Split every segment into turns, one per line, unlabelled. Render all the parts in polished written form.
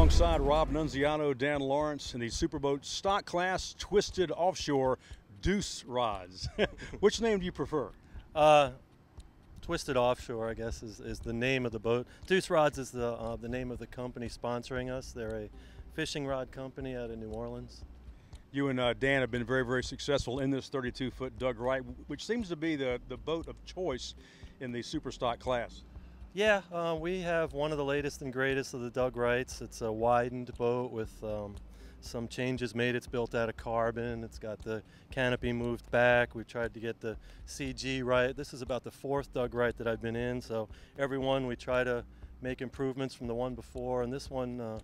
alongside Rob Nunziano, Dan Lawrence in the Superboat stock class twisted offshore Ducerods. Which name do you prefer?
Twisted Offshore, I guess, is the name of the boat. Ducerods is the name of the company sponsoring us. They're a fishing rod company out of New Orleans.
You and Dan have been very, very successful in this 32-foot Doug Wright, which seems to be the boat of choice in the super stock class.
Yeah, we have one of the latest and greatest of the Doug Wrights. It's a widened boat with some changes made. It's built out of carbon. It's got the canopy moved back. We've tried to get the CG right. This is about the fourth Doug Wright that I've been in, so every one we try to make improvements from the one before, and this one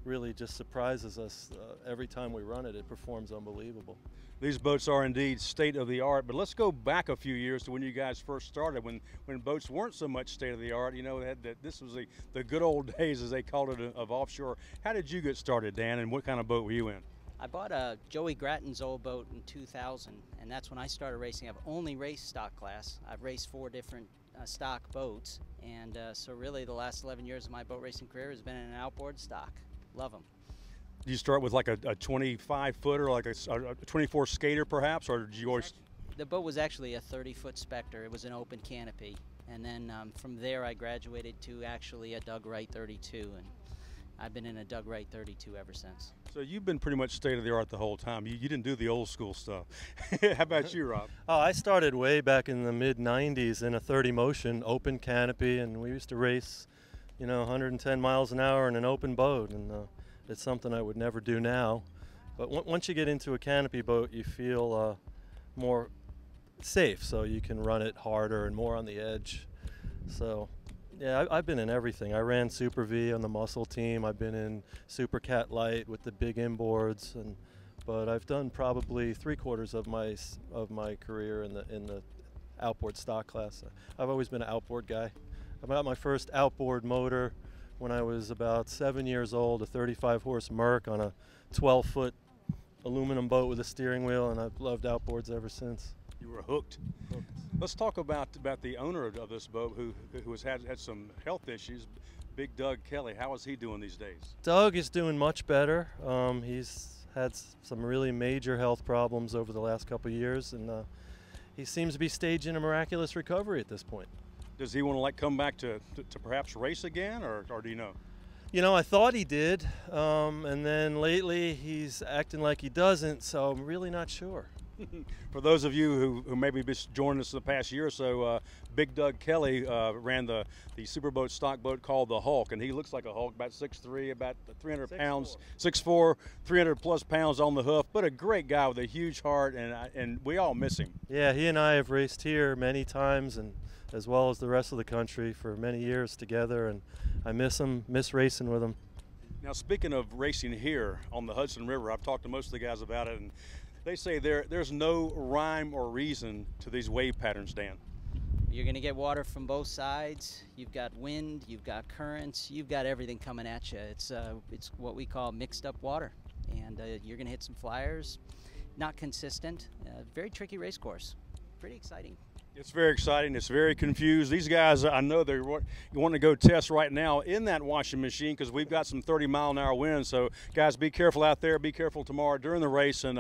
really just surprises us. Every time we run it, it performs unbelievable.
These boats are indeed state-of-the-art, but let's go back a few years to when you guys first started, when boats weren't so much state-of-the-art. You know, this was the good old days, as they called it, of offshore. How did you get started, Dan, and what kind of boat were you in?
I bought a Joey Gratton's old boat in 2000, and that's when I started racing. I've only raced stock class. I've raced 4 different stock boats, and so really the last 11 years of my boat racing career has been in an outboard stock. Love them.
Did you start with like a 25-footer, like a 24 skater perhaps, or did you always?
The boat was actually a 30-foot Spectre. It was an open canopy, and then from there I graduated to actually a Doug Wright 32, and I've been in a Doug Wright 32 ever since.
So you've been pretty much state-of-the-art the whole time. You didn't do the old school stuff. How about you, Rob?
Oh, I started way back in the mid-90s in a 30 motion open canopy, and we used to race, you know, 110 miles an hour in an open boat, and it's something I would never do now. But once you get into a canopy boat, you feel more safe, so you can run it harder and more on the edge. So yeah, I've been in everything. I ran Super V on the muscle team. I've been in Super Cat Light with the big inboards, but I've done probably 3/4 of my career in the outboard stock class. I've always been an outboard guy. I got my first outboard motor when I was about 7 years old, a 35-horse Merc on a 12-foot aluminum boat with a steering wheel, and I've loved outboards ever since.
You were hooked. Let's talk about the owner of this boat who has had some health issues, Big Doug Kelly. How is he doing these days?
Doug is doing much better. He's had some really major health problems over the last couple of years, and he seems to be staging a miraculous recovery at this point.
Does he want to come back to perhaps race again, or do you know?
You know, I thought he did, and then lately he's acting like he doesn't, so I'm really not sure.
For those of you who maybe just joined us the past year or so, Big Doug Kelly ran the superboat stock boat called the Hulk, and he looks like a Hulk, about 6'3", about 300 pounds, 6'4", 300 plus pounds on the hoof, but a great guy with a huge heart, and we all miss him.
Yeah, he and I have raced here many times, and as well as the rest of the country for many years together, and I miss him, miss racing with him.
Now, speaking of racing here on the Hudson River, I've talked to most of the guys about it, and they say there's no rhyme or reason to these wave patterns, Dan.
You're going to get water from both sides. You've got wind, you've got currents, you've got everything coming at you. It's what we call mixed up water, and you're going to hit some flyers. Not consistent. Very tricky race course. Pretty exciting.
It's very exciting. It's very confused. These guys, I know they're wanting to go test right now in that washing machine because we've got some 30-mile-an-hour winds. So, guys, be careful out there. Be careful tomorrow during the race. And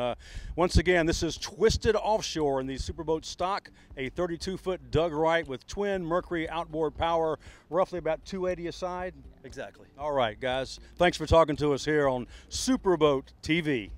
once again, this is Twisted Offshore in the Superboat stock, a 32-foot Doug Wright with twin Mercury outboard power, roughly about 280 a side.
Exactly.
All right, guys. Thanks for talking to us here on Superboat TV.